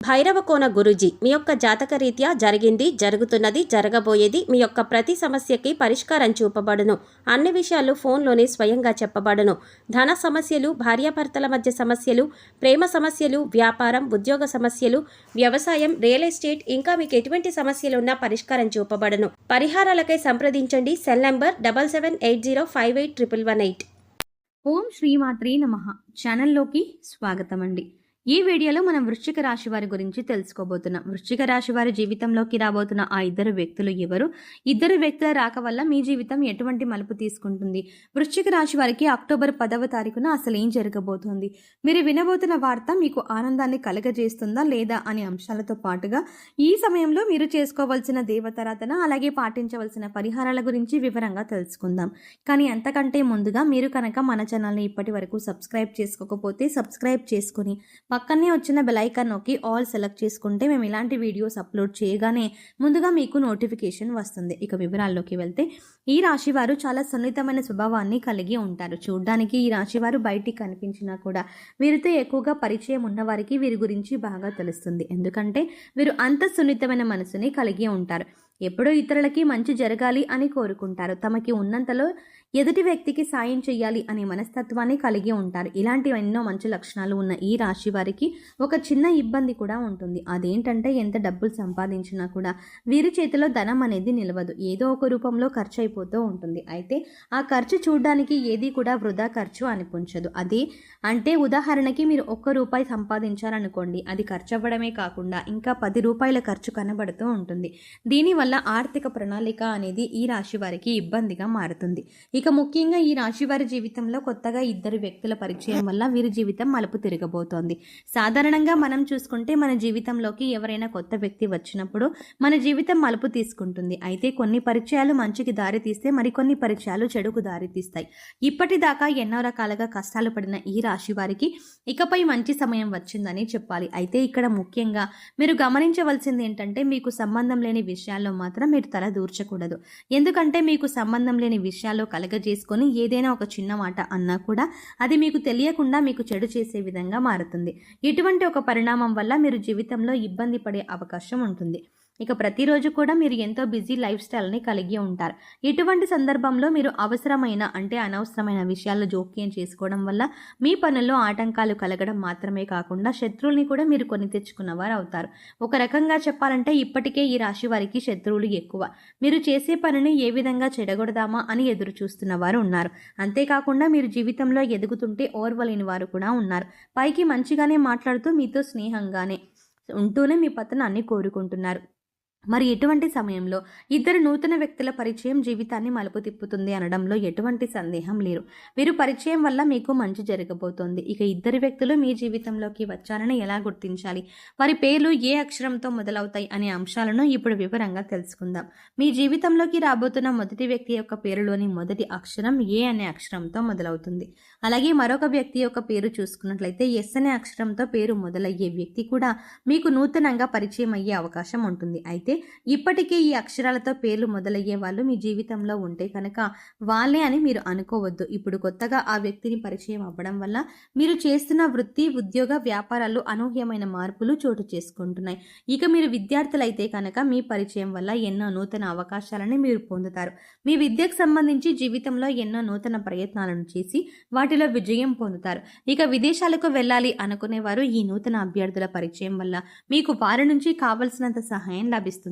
భైరవకోన గురూజీ మీ యొక్క జాతక రీత్యా జరిగింది, జరుగుతున్నది, జరగబోయేది మీ యొక్క ప్రతి సమస్యకి పరిష్కారం చూపబడును. అన్ని విషయాలు ఫోన్లోనే స్వయంగా చెప్పబడును. ధన సమస్యలు, భార్యాభర్తల మధ్య సమస్యలు, ప్రేమ సమస్యలు, వ్యాపారం, ఉద్యోగ సమస్యలు, వ్యవసాయం, రియల్ ఎస్టేట్, ఇంకా మీకు ఎటువంటి సమస్యలు ఉన్నా పరిష్కారం చూపబడును. పరిహారాలకై సంప్రదించండి. Cell number 7780581118. ఓం శ్రీమాత్రే నమః. ఛానల్లోకి స్వాగతం అండి. ఈ వీడియోలో మనం వృశ్చిక రాశి వారి గురించి తెలుసుకోబోతున్నాం. వృశ్చిక రాశి వారి జీవితంలోకి రాబోతున్న ఆ ఇద్దరు వ్యక్తులు ఎవరు? ఇద్దరు వ్యక్తుల రాక వల్ల మీ జీవితం ఎటువంటి మలుపు తీసుకుంటుంది? వృశ్చిక రాశి వారికి అక్టోబర్ 10వ తారీఖున అసలు ఏం జరగబోతోంది? మీరు వినబోతున్న వార్త మీకు ఆనందాన్ని కలగజేస్తుందా లేదా అనే అంశాలతో పాటుగా ఈ సమయంలో మీరు చేసుకోవాల్సిన దేవతారాధన అలాగే పాటించవలసిన పరిహారాల గురించి వివరంగా తెలుసుకుందాం. కానీ అంతకంటే ముందుగా మీరు కనుక మన ఛానల్ని ఇప్పటి వరకు సబ్స్క్రైబ్ చేసుకోకపోతే సబ్స్క్రైబ్ చేసుకుని పక్కనే వచ్చిన బెల్ ఐకాన్ నొక్కి ఆల్ సెలెక్ట్ చేసుకుంటే మేము ఇలాంటి వీడియోస్ అప్లోడ్ చేయగానే ముందుగా మీకు నోటిఫికేషన్ వస్తుంది. ఇక వివరాల్లోకి వెళ్తే ఈ రాశి వారు చాలా సున్నితమైన స్వభావాన్ని కలిగి ఉంటారు. చూడ్డానికి ఈ రాశి వారు బయటికి కనిపించినా కూడా వీరితో ఎక్కువగా పరిచయం ఉన్నవారికి వీరి గురించి బాగా తెలుస్తుంది. ఎందుకంటే వీరు అంత సున్నితమైన మనసుని కలిగి ఉంటారు. ఎప్పుడో ఇతరులకి మంచి జరగాలి అని కోరుకుంటారు. తమకి ఉన్నంతలో ఎదుటి వ్యక్తికి సాయం చేయాలి అనే మనస్తత్వాన్ని కలిగి ఉంటారు. ఇలాంటి ఎన్నో మంచి లక్షణాలు ఉన్న ఈ రాశి వారికి ఒక చిన్న ఇబ్బంది కూడా ఉంటుంది. అదేంటంటే ఎంత డబ్బులు సంపాదించినా కూడా వీరి చేతిలో ధనం అనేది నిలవదు. ఏదో ఒక రూపంలో ఖర్చు అయిపోతూ ఉంటుంది. అయితే ఆ ఖర్చు చూడడానికి ఏది కూడా వృధా ఖర్చు అనిపించదు. అది అంటే ఉదాహరణకి మీరు ₹1 సంపాదించారనుకోండి, అది ఖర్చు అవ్వడమే కాకుండా ఇంకా ₹10 ఖర్చు కనబడుతూ ఉంటుంది. దీనివల్ల ఆర్థిక ప్రణాళిక అనేది ఈ రాశి వారికి ఇబ్బందిగా మారుతుంది. ఇక ముఖ్యంగా ఈ రాశి వారి జీవితంలో కొత్తగా ఇద్దరు వ్యక్తుల పరిచయం వల్ల వీరి జీవితం మలుపు తిరగబోతోంది. సాధారణంగా మనం చూసుకుంటే మన జీవితంలోకి ఎవరైనా కొత్త వ్యక్తి వచ్చినప్పుడు మన జీవితం మలుపు తీసుకుంటుంది. అయితే కొన్ని పరిచయాలు మంచికి దారి తీస్తే మరికొన్ని పరిచయాలు చెడుకు దారి తీస్తాయి. ఇప్పటిదాకా ఎన్నో రకాలుగా కష్టాలు పడిన ఈ రాశి వారికి ఇకపై మంచి సమయం వచ్చిందని చెప్పాలి. అయితే ఇక్కడ ముఖ్యంగా మీరు గమనించవలసింది ఏంటంటే మీకు సంబంధం లేని విషయాల్లో మాత్రం మీరు తల దూర్చకూడదు. ఎందుకంటే మీకు సంబంధం లేని విషయాల్లో కలగజేసుకొని ఏదైనా ఒక చిన్న మాట అన్నా కూడా అది మీకు తెలియకుండా మీకు చెడు చేసే విధంగా మారుతుంది. ఇటువంటి ఒక పరిణామం వల్ల మీరు జీవితంలో ఇబ్బంది పడే అవకాశం ఉంటుంది. ఇక ప్రతిరోజు కూడా మీరు ఎంతో బిజీ లైఫ్ స్టైల్ని కలిగి ఉంటారు. ఇటువంటి సందర్భంలో మీరు అవసరమైన అంటే అనవసరమైన విషయాల్లో జోక్యం చేసుకోవడం వల్ల మీ పనుల్లో ఆటంకాలు కలగడం మాత్రమే కాకుండా శత్రువుల్ని కూడా మీరు కొని తెచ్చుకున్నవారు అవుతారు. ఒక రకంగా చెప్పాలంటే ఇప్పటికే ఈ రాశి వారికి శత్రువులు ఎక్కువ. మీరు చేసే పనిని ఏ విధంగా చెడగొడదామా అని ఎదురు చూస్తున్న వారు ఉన్నారు. అంతేకాకుండా మీరు జీవితంలో ఎదుగుతుంటే ఓర్వలేని వారు కూడా ఉన్నారు. పైకి మంచిగానే మాట్లాడుతూ మీతో స్నేహంగానే ఉంటూనే మీ పతనాన్ని కోరుకుంటున్నారు. మరి ఎటువంటి సమయంలో ఇద్దరు నూతన వ్యక్తుల పరిచయం జీవితాన్ని మలుపు తిప్పుతుంది అనడంలో ఎటువంటి సందేహం లేదు. వీరు పరిచయం వల్ల మీకు మంచి జరగబోతోంది. ఇక ఇద్దరు వ్యక్తులు మీ జీవితంలోకి వచ్చారని ఎలా గుర్తించాలి, వారి పేర్లు ఏ అక్షరంతో మొదలవుతాయి అనే అంశాలను ఇప్పుడు వివరంగా తెలుసుకుందాం. మీ జీవితంలోకి రాబోతున్న మొదటి వ్యక్తి యొక్క పేరులోని మొదటి అక్షరం ఏ అనే అక్షరంతో మొదలవుతుంది. అలాగే మరొక వ్యక్తి యొక్క పేరు చూసుకున్నట్లయితే ఎస్ అనే అక్షరంతో పేరు మొదలయ్యే వ్యక్తి కూడా మీకు నూతనంగా పరిచయం అయ్యే అవకాశం ఉంటుంది. అయితే ఇప్పటికే ఈ అక్షరాలతో పేర్లు మొదలయ్యే వాళ్ళు మీ జీవితంలో ఉంటే కనుక వాళ్ళే అని మీరు అనుకోవద్దు. ఇప్పుడు కొత్తగా ఆ వ్యక్తిని పరిచయం అవ్వడం వల్ల మీరు చేస్తున్న వృత్తి, ఉద్యోగ, వ్యాపారాల్లో అనూహ్యమైన మార్పులు చోటు చేసుకుంటున్నాయి. ఇక మీరు విద్యార్థులైతే కనుక మీ పరిచయం వల్ల ఎన్నో నూతన అవకాశాలను మీరు పొందుతారు. మీ విద్యకు సంబంధించి జీవితంలో ఎన్నో నూతన ప్రయత్నాలను చేసి వాటిలో విజయం పొందుతారు. ఇక విదేశాలకు వెళ్ళాలి అనుకునేవారు ఈ నూతన అభ్యర్థుల పరిచయం వల్ల మీకు వారి నుంచి కావలసినంత సహాయం లభిస్తుంది.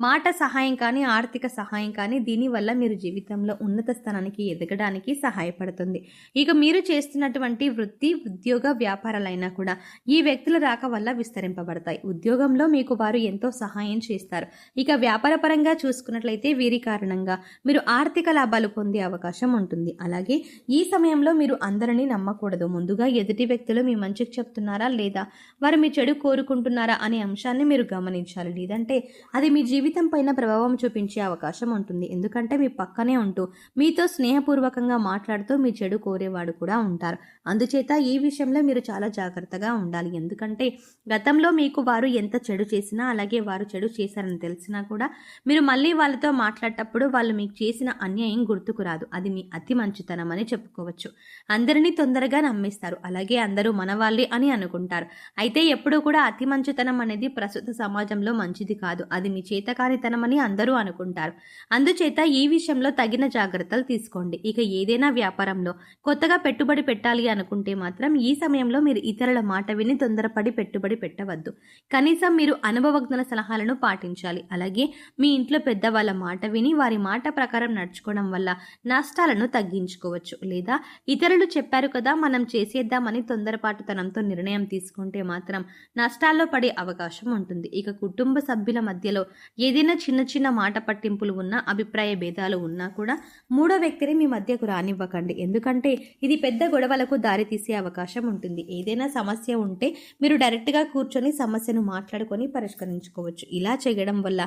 మాట సహాయం కానీ, ఆర్థిక సహాయం కానీ దీనివల్ల మీరు జీవితంలో ఉన్నత స్థానానికి ఎదగడానికి సహాయపడుతుంది. ఇక మీరు చేస్తున్నటువంటి వృత్తి, ఉద్యోగ, వ్యాపారాలైనా కూడా ఈ వ్యక్తుల రాక వల్ల విస్తరింపబడతాయి. ఉద్యోగంలో మీకు వారు ఎంతో సహాయం చేస్తారు. ఇక వ్యాపార పరంగా చూసుకున్నట్లయితే వీరి కారణంగా మీరు ఆర్థిక లాభాలు పొందే అవకాశం ఉంటుంది. అలాగే ఈ సమయంలో మీరు అందరినీ నమ్మకూడదు. ముందుగా ఎదుటి వ్యక్తులు మీ మంచికి చెప్తున్నారా లేదా వారు మీ చెడు కోరుకుంటున్నారా అనే అంశాన్ని మీరు గమనించాలి. లేదంటే అది మీ జీవితం పైన ప్రభావం చూపించే అవకాశం ఉంటుంది. ఎందుకంటే మీ పక్కనే ఉంటూ మీతో స్నేహపూర్వకంగా మాట్లాడుతూ మీ చెడు కోరేవాడు కూడా ఉంటారు. అందుచేత ఈ విషయంలో మీరు చాలా జాగ్రత్తగా ఉండాలి. ఎందుకంటే గతంలో మీకు వారు ఎంత చెడు చేసినా, అలాగే వారు చెడు చేశారని తెలిసినా కూడా మీరు మళ్ళీ వాళ్ళతో మాట్లాడేటప్పుడు వాళ్ళు మీకు చేసిన అన్యాయం గుర్తుకు రాదు. అది మీ అతి మంచితనం అని చెప్పుకోవచ్చు. అందరినీ తొందరగా నమ్మేస్తారు, అలాగే అందరూ మనవాళ్ళే అని అనుకుంటారు. అయితే ఎప్పుడూ కూడా అతి మంచితనం అనేది ప్రస్తుత సమాజంలో మంచిది కాదు. అది మీ చేతకానితనం అని అందరూ అనుకుంటారు. అందుచేత ఈ విషయంలో తగిన జాగ్రత్తలు తీసుకోండి. ఇక ఏదైనా వ్యాపారంలో కొత్తగా పెట్టుబడి పెట్టాలి అనుకుంటే మాత్రం ఈ సమయంలో మీరు ఇతరుల మాట విని తొందరపడి పెట్టుబడి పెట్టవద్దు. కనీసం మీరు అనుభవజ్ఞుల సలహాలను పాటించాలి. అలాగే మీ ఇంట్లో పెద్దవాళ్ళ మాట విని వారి మాట ప్రకారం నడుచుకోవడం వల్ల నష్టాలను తగ్గించుకోవచ్చు. లేదా ఇతరులు చెప్పారు కదా మనం చేసేద్దామని తొందరపాటుతనంతో నిర్ణయం తీసుకుంటే మాత్రం నష్టాల్లో పడే అవకాశం ఉంటుంది. ఇక కుటుంబ సభ్యుల మధ్యలో ఏదైనా చిన్న చిన్న మాట పట్టింపులు ఉన్నా, అభిప్రాయ భేదాలు ఉన్నా కూడా మూడో వ్యక్తిని మీ మధ్యకు రానివ్వకండి. ఎందుకంటే ఇది పెద్ద గొడవలకు దారితీసే అవకాశం ఉంటుంది. ఏదైనా సమస్య ఉంటే మీరు డైరెక్ట్గా కూర్చొని సమస్యను మాట్లాడుకొని పరిష్కరించుకోవచ్చు. ఇలా చేయడం వల్ల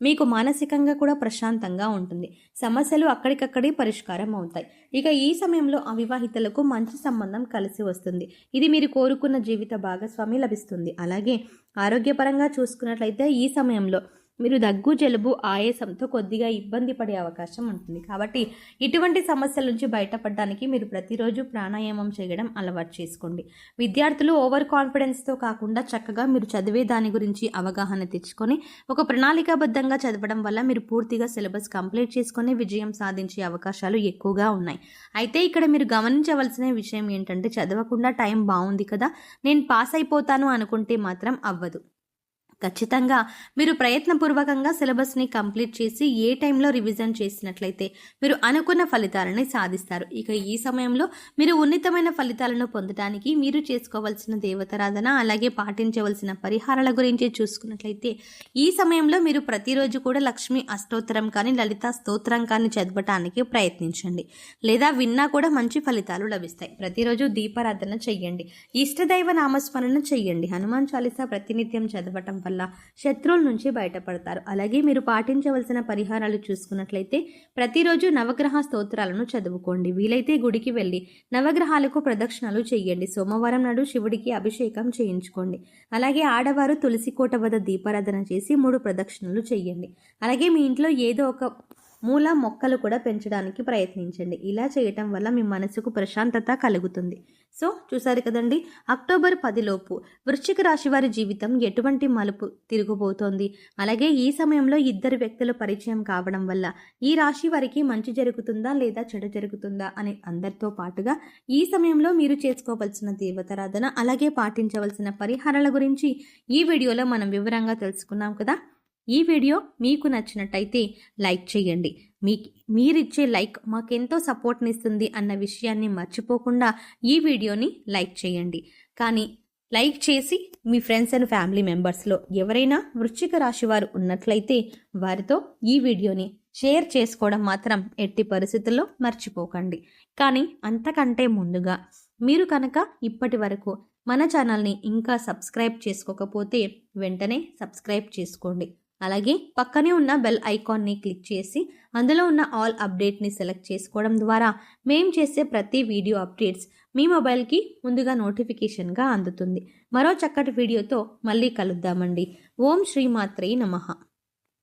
మీకు మానసికంగా కూడా ప్రశాంతంగా ఉంటుంది. సమస్యలు అక్కడికక్కడే పరిష్కారం అవుతాయి. ఇక ఈ సమయంలో అవివాహితులకు మంచి సంబంధం కలిసి వస్తుంది. ఇది మీరు కోరుకున్న జీవిత భాగస్వామి లభిస్తుంది. అలాగే ఆరోగ్యపరంగా చూసుకున్నట్లయితే ఈ సమయంలో మీరు దగ్గు, జలుబు, ఆయాసంతో కొద్దిగా ఇబ్బంది పడే అవకాశం ఉంటుంది. కాబట్టి ఇటువంటి సమస్యల నుంచి బయటపడడానికి మీరు ప్రతిరోజు ప్రాణాయామం చేయడం అలవాటు చేసుకోండి. విద్యార్థులు ఓవర్ కాన్ఫిడెన్స్తో కాకుండా చక్కగా మీరు చదివే దాని గురించి అవగాహన తెచ్చుకొని ఒక ప్రణాళికాబద్ధంగా చదవడం వల్ల మీరు పూర్తిగా సిలబస్ కంప్లీట్ చేసుకొని విజయం సాధించే అవకాశాలు ఎక్కువగా ఉన్నాయి. అయితే ఇక్కడ మీరు గమనించవలసిన విషయం ఏంటంటే చదవకుండా టైం బాగుంది కదా, నేను పాస్ అయిపోతాను అనుకుంటే మాత్రం అవ్వదు. ఖచ్చితంగా మీరు ప్రయత్నపూర్వకంగా సిలబస్ని కంప్లీట్ చేసి ఏ టైంలో రివిజన్ చేసినట్లయితే మీరు అనుకున్న ఫలితాలని సాధిస్తారు. ఇక ఈ సమయంలో మీరు ఉన్నతమైన ఫలితాలను పొందడానికి మీరు చేసుకోవాల్సిన దేవతారాధన, అలాగే పాటించవలసిన పరిహారాల గురించి చూసుకున్నట్లయితే ఈ సమయంలో మీరు ప్రతిరోజు కూడా లక్ష్మీ అష్టోత్తరం కానీ, లలిత స్తోత్రం కానీ చదవటానికి ప్రయత్నించండి. లేదా విన్నా కూడా మంచి ఫలితాలు లభిస్తాయి. ప్రతిరోజు దీపారాధన చెయ్యండి. ఇష్టదైవ నామస్మరణ చెయ్యండి. హనుమాన్ చాలీసా ప్రతినిత్యం చదవటం వల్ల శత్రువుల నుంచి బయటపడతారు. అలాగే మీరు పాటించవలసిన పరిహారాలు చూసుకున్నట్లయితే ప్రతిరోజు నవగ్రహ స్తోత్రాలను చదువుకోండి. వీలైతే గుడికి వెళ్ళి నవగ్రహాలకు ప్రదక్షిణలు చేయండి. సోమవారం నాడు శివుడికి అభిషేకం చేయించుకోండి. అలాగే ఆడవారు తులసి కోట వద్ద దీపారాధన చేసి 3 ప్రదక్షిణలు చేయండి. అలాగే మీ ఇంట్లో ఏదో ఒక మూల మొక్కలు కూడా పెంచడానికి ప్రయత్నించండి. ఇలా చేయటం వల్ల మీ మనసుకు ప్రశాంతత కలుగుతుంది. సో చూసారు కదండి, అక్టోబర్ 10 లోపు వృశ్చిక రాశి వారి జీవితం ఎటువంటి మలుపు తిరుగుబోతోంది, అలాగే ఈ సమయంలో ఇద్దరు వ్యక్తుల పరిచయం కావడం వల్ల ఈ రాశి వారికి మంచి జరుగుతుందా లేదా చెడు జరుగుతుందా అని అందరితో పాటుగా ఈ సమయంలో మీరు చేసుకోవాల్సిన దేవతారాధన, అలాగే పాటించవలసిన పరిహారాల గురించి ఈ వీడియోలో మనం వివరంగా తెలుసుకున్నాం కదా. ఈ వీడియో మీకు నచ్చినట్టయితే లైక్ చేయండి. మీరిచ్చే లైక్ మాకెంతో సపోర్ట్ని ఇస్తుంది అన్న విషయాన్ని మర్చిపోకుండా ఈ వీడియోని లైక్ చేయండి. కానీ లైక్ చేసి మీ ఫ్రెండ్స్ అండ్ ఫ్యామిలీ మెంబర్స్లో ఎవరైనా వృశ్చిక రాశి వారు ఉన్నట్లయితే వారితో ఈ వీడియోని షేర్ చేసుకోవడం మాత్రం ఎట్టి పరిస్థితుల్లో మర్చిపోకండి. కానీ అంతకంటే ముందుగా మీరు కనుక ఇప్పటి వరకు మన ఛానల్ని ఇంకా సబ్స్క్రైబ్ చేసుకోకపోతే వెంటనే సబ్స్క్రైబ్ చేసుకోండి. అలాగే పక్కనే ఉన్న బెల్ ఐకాన్ని క్లిక్ చేసి అందులో ఉన్న ఆల్ అప్డేట్ని సెలెక్ట్ చేసుకోవడం ద్వారా మేము చేసే ప్రతి వీడియో అప్డేట్స్ మీ మొబైల్కి ముందుగా నోటిఫికేషన్గా అందుతుంది. మరో చక్కటి వీడియోతో మళ్ళీ కలుద్దామండి. ఓం శ్రీమాత్రే నమః.